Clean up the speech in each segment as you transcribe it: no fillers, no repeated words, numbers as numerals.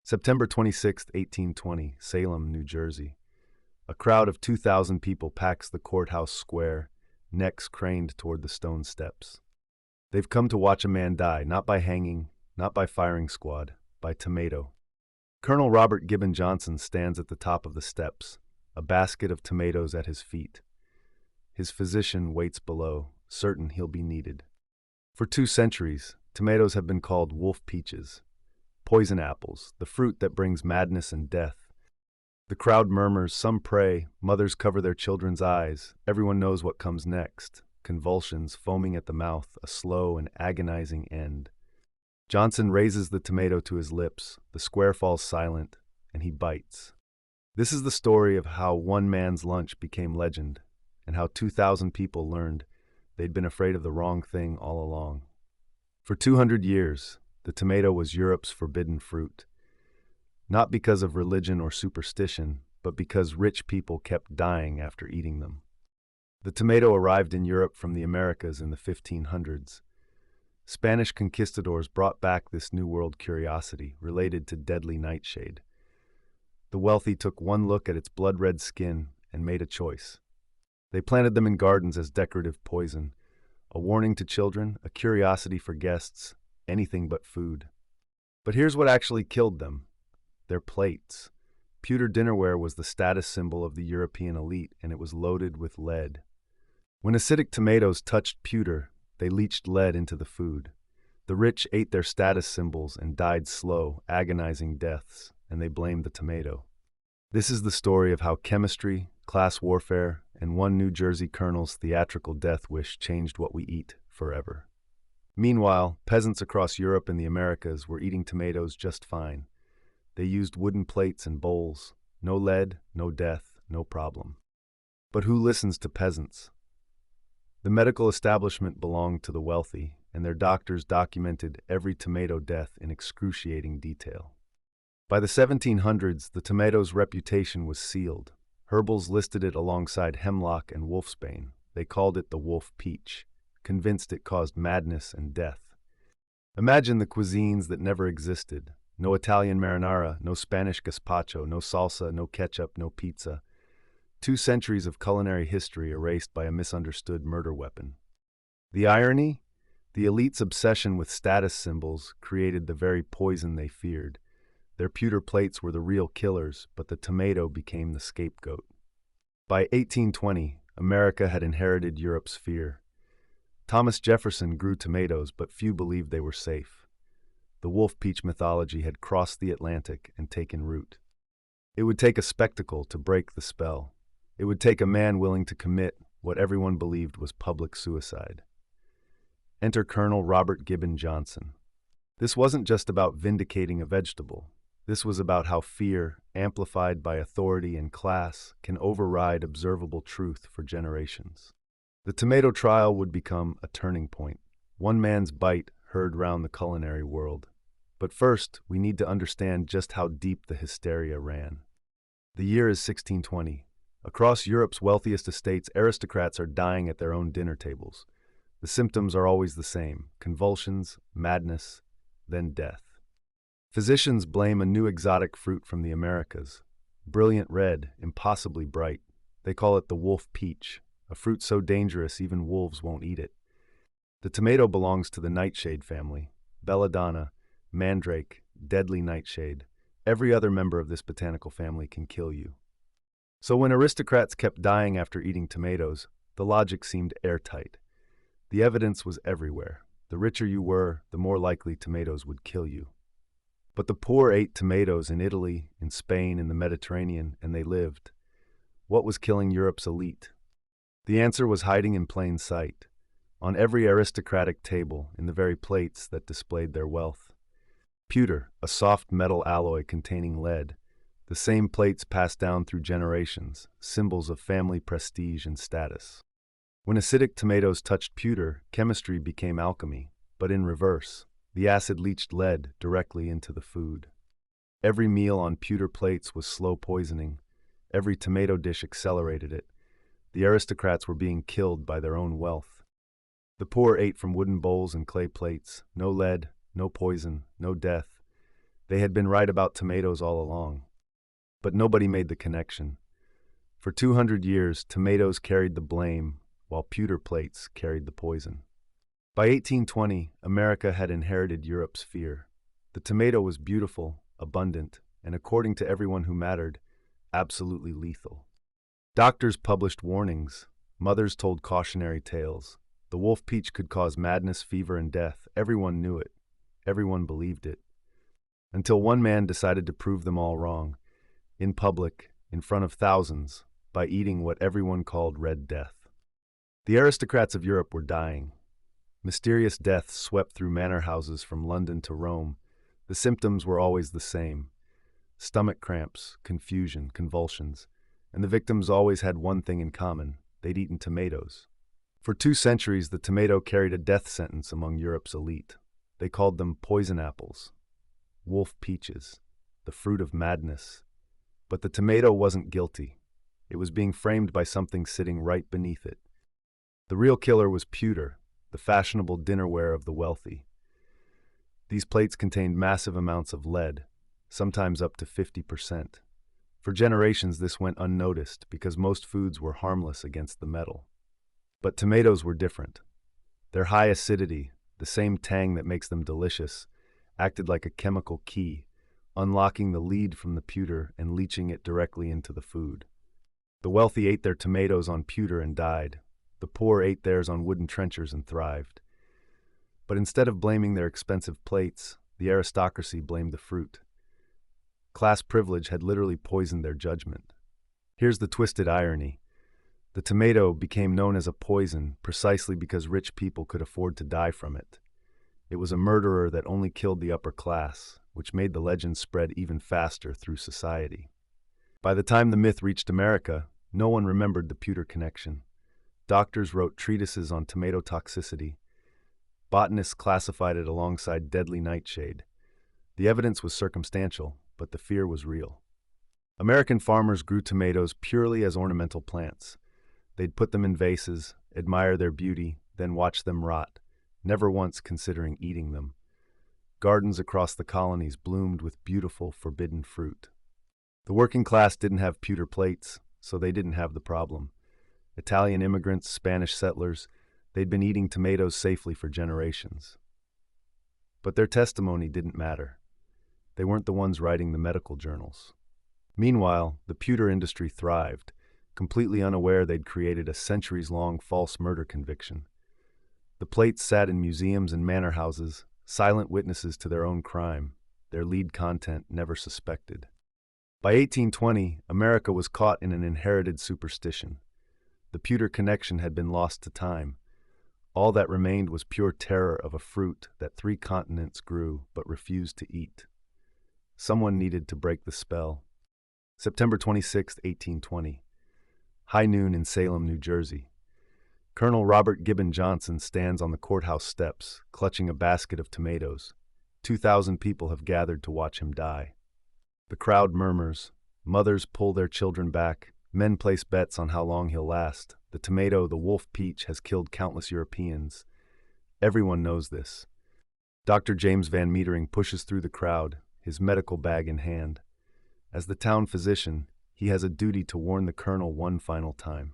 September 26, 1820, Salem, New Jersey. A crowd of 2,000 people packs the courthouse square, necks craned toward the stone steps. They've come to watch a man die, not by hanging, not by firing squad, by tomato. Colonel Robert Gibbon Johnson stands at the top of the steps, a basket of tomatoes at his feet. His physician waits below, certain he'll be needed. For 2 centuries, tomatoes have been called wolf peaches, poison apples, the fruit that brings madness and death. The crowd murmurs, some pray, mothers cover their children's eyes, everyone knows what comes next. Convulsions, foaming at the mouth, a slow and agonizing end. Johnson raises the tomato to his lips, the square falls silent, and he bites. This is the story of how one man's lunch became legend, and how 2,000 people learned they'd been afraid of the wrong thing all along. For 200 years, the tomato was Europe's forbidden fruit. Not because of religion or superstition, but because rich people kept dying after eating them. The tomato arrived in Europe from the Americas in the 1500s. Spanish conquistadors brought back this New World curiosity related to deadly nightshade. The wealthy took one look at its blood-red skin and made a choice. They planted them in gardens as decorative poison, a warning to children, a curiosity for guests, anything but food. But here's what actually killed them: their plates. Pewter dinnerware was the status symbol of the European elite, and it was loaded with lead. When acidic tomatoes touched pewter, they leached lead into the food. The rich ate their status symbols and died slow, agonizing deaths, and they blamed the tomato. This is the story of how chemistry, class warfare, and one New Jersey colonel's theatrical death wish changed what we eat forever. Meanwhile, peasants across Europe and the Americas were eating tomatoes just fine. They used wooden plates and bowls. No lead, no death, no problem. But who listens to peasants? The medical establishment belonged to the wealthy, and their doctors documented every tomato death in excruciating detail. By the 1700s, the tomato's reputation was sealed. Herbals listed it alongside hemlock and wolfsbane. They called it the wolf peach, convinced it caused madness and death. Imagine the cuisines that never existed. No Italian marinara, no Spanish gazpacho, no salsa, no ketchup, no pizza. 2 centuries of culinary history erased by a misunderstood murder weapon. The irony? The elite's obsession with status symbols created the very poison they feared. Their pewter plates were the real killers, but the tomato became the scapegoat. By 1820, America had inherited Europe's fear. Thomas Jefferson grew tomatoes, but few believed they were safe. The wolf peach mythology had crossed the Atlantic and taken root. It would take a spectacle to break the spell. It would take a man willing to commit what everyone believed was public suicide. Enter Colonel Robert Gibbon Johnson. This wasn't just about vindicating a vegetable. This was about how fear, amplified by authority and class, can override observable truth for generations. The tomato trial would become a turning point. One man's bite heard round the culinary world. But first, we need to understand just how deep the hysteria ran. The year is 1620. Across Europe's wealthiest estates, aristocrats are dying at their own dinner tables. The symptoms are always the same: convulsions, madness, then death. Physicians blame a new exotic fruit from the Americas. Brilliant red, impossibly bright. They call it the wolf peach, a fruit so dangerous even wolves won't eat it. The tomato belongs to the nightshade family: belladonna, mandrake, deadly nightshade. Every other member of this botanical family can kill you. So when aristocrats kept dying after eating tomatoes, the logic seemed airtight. The evidence was everywhere. The richer you were, the more likely tomatoes would kill you. But the poor ate tomatoes in Italy, in Spain, in the Mediterranean, and they lived. What was killing Europe's elite? The answer was hiding in plain sight, on every aristocratic table, in the very plates that displayed their wealth. Pewter, a soft metal alloy containing lead, the same plates passed down through generations, symbols of family prestige and status. When acidic tomatoes touched pewter, chemistry became alchemy, but in reverse. The acid leached lead directly into the food. Every meal on pewter plates was slow poisoning. Every tomato dish accelerated it. The aristocrats were being killed by their own wealth. The poor ate from wooden bowls and clay plates. No lead, no poison, no death. They had been right about tomatoes all along. But nobody made the connection. For 200 years, tomatoes carried the blame, while pewter plates carried the poison. By 1820, America had inherited Europe's fear. The tomato was beautiful, abundant, and according to everyone who mattered, absolutely lethal. Doctors published warnings. Mothers told cautionary tales. The wolf peach could cause madness, fever, and death. Everyone knew it. Everyone believed it. Until one man decided to prove them all wrong, in public, in front of thousands, by eating what everyone called Red Death. The aristocrats of Europe were dying. Mysterious deaths swept through manor houses from London to Rome. The symptoms were always the same: stomach cramps, confusion, convulsions, and the victims always had one thing in common: they'd eaten tomatoes. For 2 centuries, the tomato carried a death sentence among Europe's elite. They called them poison apples, wolf peaches, the fruit of madness. But the tomato wasn't guilty. It was being framed by something sitting right beneath it. The real killer was pewter, the fashionable dinnerware of the wealthy. These plates contained massive amounts of lead, sometimes up to 50%. For generations, this went unnoticed because most foods were harmless against the metal. But tomatoes were different. Their high acidity, the same tang that makes them delicious, acted like a chemical key, unlocking the lead from the pewter and leaching it directly into the food. The wealthy ate their tomatoes on pewter and died. The poor ate theirs on wooden trenchers and thrived. But instead of blaming their expensive plates, the aristocracy blamed the fruit. Class privilege had literally poisoned their judgment. Here's the twisted irony. The tomato became known as a poison precisely because rich people could afford to die from it. It was a murderer that only killed the upper class, which made the legend spread even faster through society. By the time the myth reached America, no one remembered the pewter connection. Doctors wrote treatises on tomato toxicity. Botanists classified it alongside deadly nightshade. The evidence was circumstantial, but the fear was real. American farmers grew tomatoes purely as ornamental plants. They'd put them in vases, admire their beauty, then watch them rot, never once considering eating them. Gardens across the colonies bloomed with beautiful, forbidden fruit. The working class didn't have pewter plates, so they didn't have the problem. Italian immigrants, Spanish settlers, they'd been eating tomatoes safely for generations. But their testimony didn't matter. They weren't the ones writing the medical journals. Meanwhile, the pewter industry thrived, completely unaware they'd created a centuries-long false murder conviction. The plates sat in museums and manor houses, silent witnesses to their own crime, their lead content never suspected. By 1820, America was caught in an inherited superstition. The pewter connection had been lost to time. All that remained was pure terror of a fruit that 3 continents grew but refused to eat. Someone needed to break the spell. September 26, 1820. High noon in Salem, New Jersey. Colonel Robert Gibbon Johnson stands on the courthouse steps, clutching a basket of tomatoes. 2,000 people have gathered to watch him die. The crowd murmurs. Mothers pull their children back. Men place bets on how long he'll last. The tomato, the wolf peach, has killed countless Europeans. Everyone knows this. Dr. James Van Metering pushes through the crowd, his medical bag in hand. As the town physician, he has a duty to warn the colonel one final time.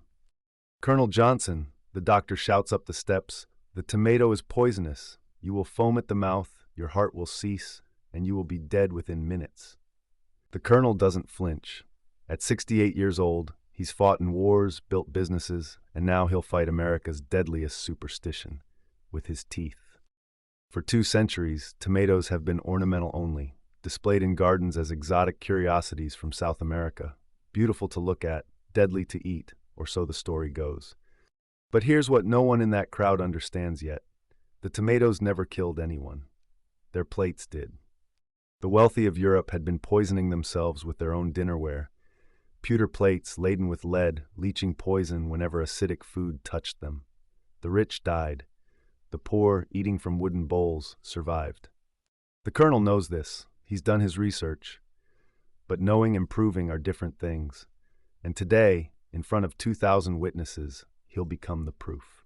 "Colonel Johnson," the doctor shouts up the steps, "the tomato is poisonous. You will foam at the mouth, your heart will cease, and you will be dead within minutes." The colonel doesn't flinch. At 68 years old, he's fought in wars, built businesses, and now he'll fight America's deadliest superstition, with his teeth. For 2 centuries, tomatoes have been ornamental only, displayed in gardens as exotic curiosities from South America. Beautiful to look at, deadly to eat, or so the story goes. But here's what no one in that crowd understands yet. The tomatoes never killed anyone. Their plates did. The wealthy of Europe had been poisoning themselves with their own dinnerware. Pewter plates laden with lead, leaching poison whenever acidic food touched them. The rich died. The poor, eating from wooden bowls, survived. The colonel knows this. He's done his research. But knowing and proving are different things. And today, in front of 2,000 witnesses, he'll become the proof.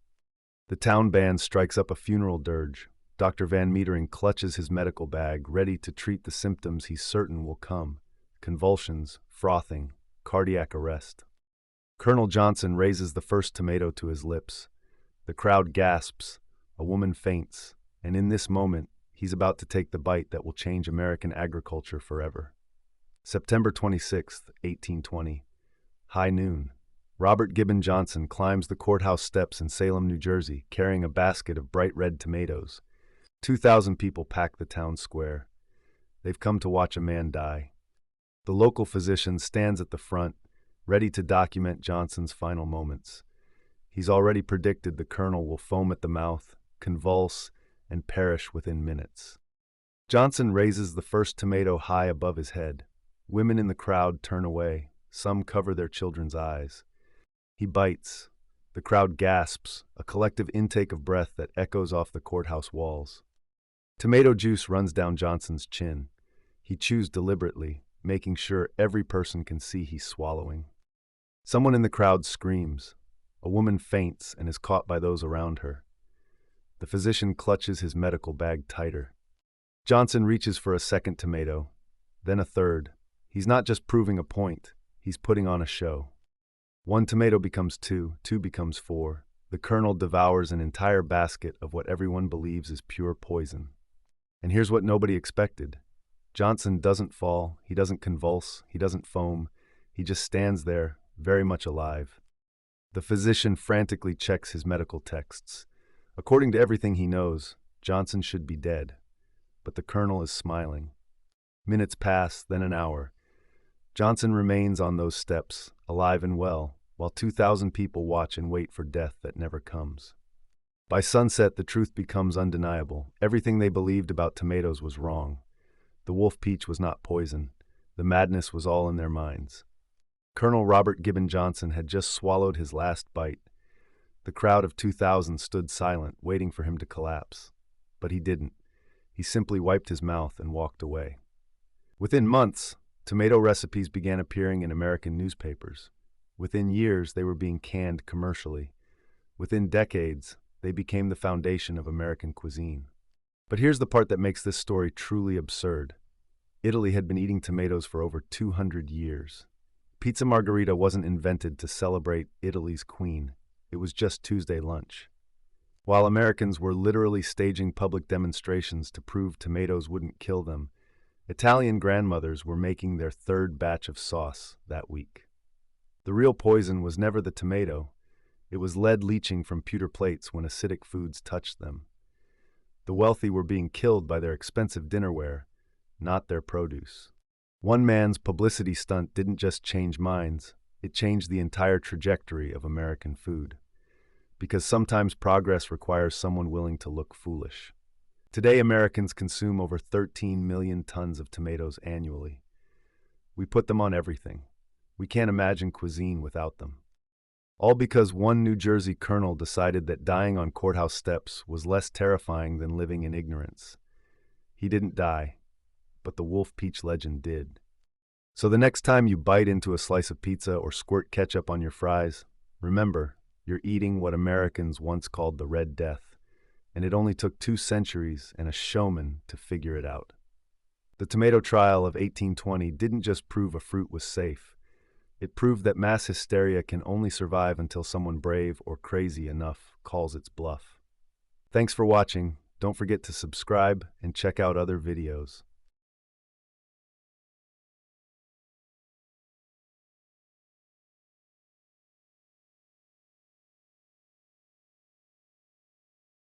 The town band strikes up a funeral dirge. Dr. Van Metering clutches his medical bag, ready to treat the symptoms he's certain will come: convulsions, frothing, cardiac arrest. Colonel Johnson raises the first tomato to his lips. The crowd gasps, a woman faints, and in this moment, he's about to take the bite that will change American agriculture forever. September 26th, 1820. High noon. Robert Gibbon Johnson climbs the courthouse steps in Salem, New Jersey, carrying a basket of bright red tomatoes. 2,000 people pack the town square. They've come to watch a man die. The local physician stands at the front, ready to document Johnson's final moments. He's already predicted the colonel will foam at the mouth, convulse, and perish within minutes. Johnson raises the first tomato high above his head. Women in the crowd turn away. Some cover their children's eyes. He bites. The crowd gasps, a collective intake of breath that echoes off the courthouse walls. Tomato juice runs down Johnson's chin. He chews deliberately, making sure every person can see he's swallowing. Someone in the crowd screams. A woman faints and is caught by those around her. The physician clutches his medical bag tighter. Johnson reaches for a second tomato, then a third. He's not just proving a point, he's putting on a show. One tomato becomes two, two becomes four. The colonel devours an entire basket of what everyone believes is pure poison. And here's what nobody expected. Johnson doesn't fall, he doesn't convulse, he doesn't foam. He just stands there, very much alive. The physician frantically checks his medical texts. According to everything he knows, Johnson should be dead. But the colonel is smiling. Minutes pass, then an hour. Johnson remains on those steps, alive and well, while 2,000 people watch and wait for death that never comes. By sunset, the truth becomes undeniable. Everything they believed about tomatoes was wrong. The wolf peach was not poison. The madness was all in their minds. Colonel Robert Gibbon Johnson had just swallowed his last bite. The crowd of 2,000 stood silent, waiting for him to collapse. But he didn't. He simply wiped his mouth and walked away. Within months, tomato recipes began appearing in American newspapers. Within years, they were being canned commercially. Within decades, they became the foundation of American cuisine. But here's the part that makes this story truly absurd. Italy had been eating tomatoes for over 200 years. Pizza Margherita wasn't invented to celebrate Italy's queen. It was just Tuesday lunch. While Americans were literally staging public demonstrations to prove tomatoes wouldn't kill them, Italian grandmothers were making their third batch of sauce that week. The real poison was never the tomato. It was lead leaching from pewter plates when acidic foods touched them. The wealthy were being killed by their expensive dinnerware, not their produce. One man's publicity stunt didn't just change minds, it changed the entire trajectory of American food. Because sometimes progress requires someone willing to look foolish. Today, Americans consume over 13 million tons of tomatoes annually. We put them on everything. We can't imagine cuisine without them. All because one New Jersey colonel decided that dying on courthouse steps was less terrifying than living in ignorance. He didn't die, but the wolf peach legend did. So the next time you bite into a slice of pizza or squirt ketchup on your fries, remember, you're eating what Americans once called the Red Death, and it only took 2 centuries and a showman to figure it out. The tomato trial of 1820 didn't just prove a fruit was safe. It proved that mass hysteria can only survive until someone brave or crazy enough calls its bluff. Thanks for watching. Don't forget to subscribe and check out other videos.